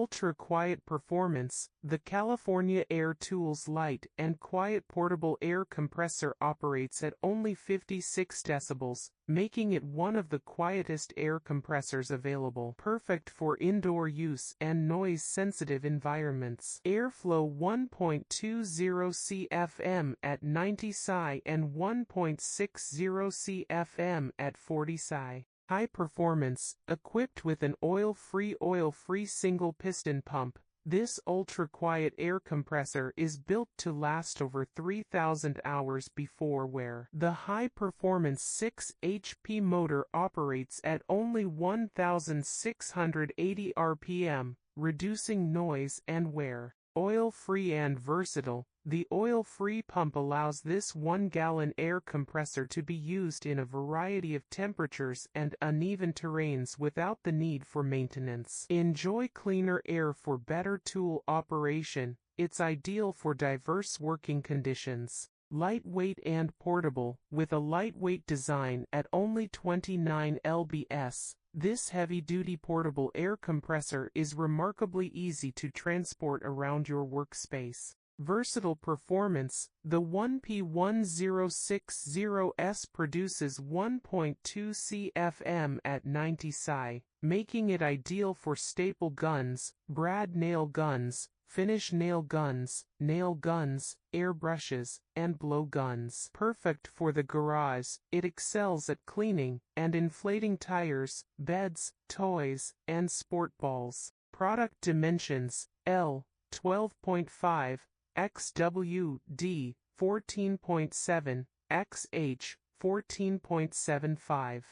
ultra-quiet performance, the California Air Tools Light and Quiet Portable Air Compressor operates at only 56 decibels, making it one of the quietest air compressors available. Perfect for indoor use and noise-sensitive environments. Airflow 1.20 CFM at 90 psi and 1.60 CFM at 40 psi. High performance, equipped with an oil-free single-piston pump. This ultra-quiet air compressor is built to last over 3,000 hours before wear. The high-performance 6 HP motor operates at only 1,680 RPM, reducing noise and wear. Oil-free and versatile, the oil-free pump allows this 1-gallon air compressor to be used in a variety of temperatures and uneven terrains without the need for maintenance. Enjoy cleaner air for better tool operation. It's ideal for diverse working conditions. Lightweight and portable, with a lightweight design at only 29 lbs. This heavy-duty portable air compressor is remarkably easy to transport around your workspace. Versatile performance, the 1P1060S produces 1.2 CFM at 90 psi, making it ideal for staple guns, brad nail guns, finish nail guns, airbrushes, and blow guns. Perfect for the garage, it excels at cleaning and inflating tires, beds, toys, and sport balls. Product dimensions: L, 12.5, XWD, 14.7, XH, 14.75.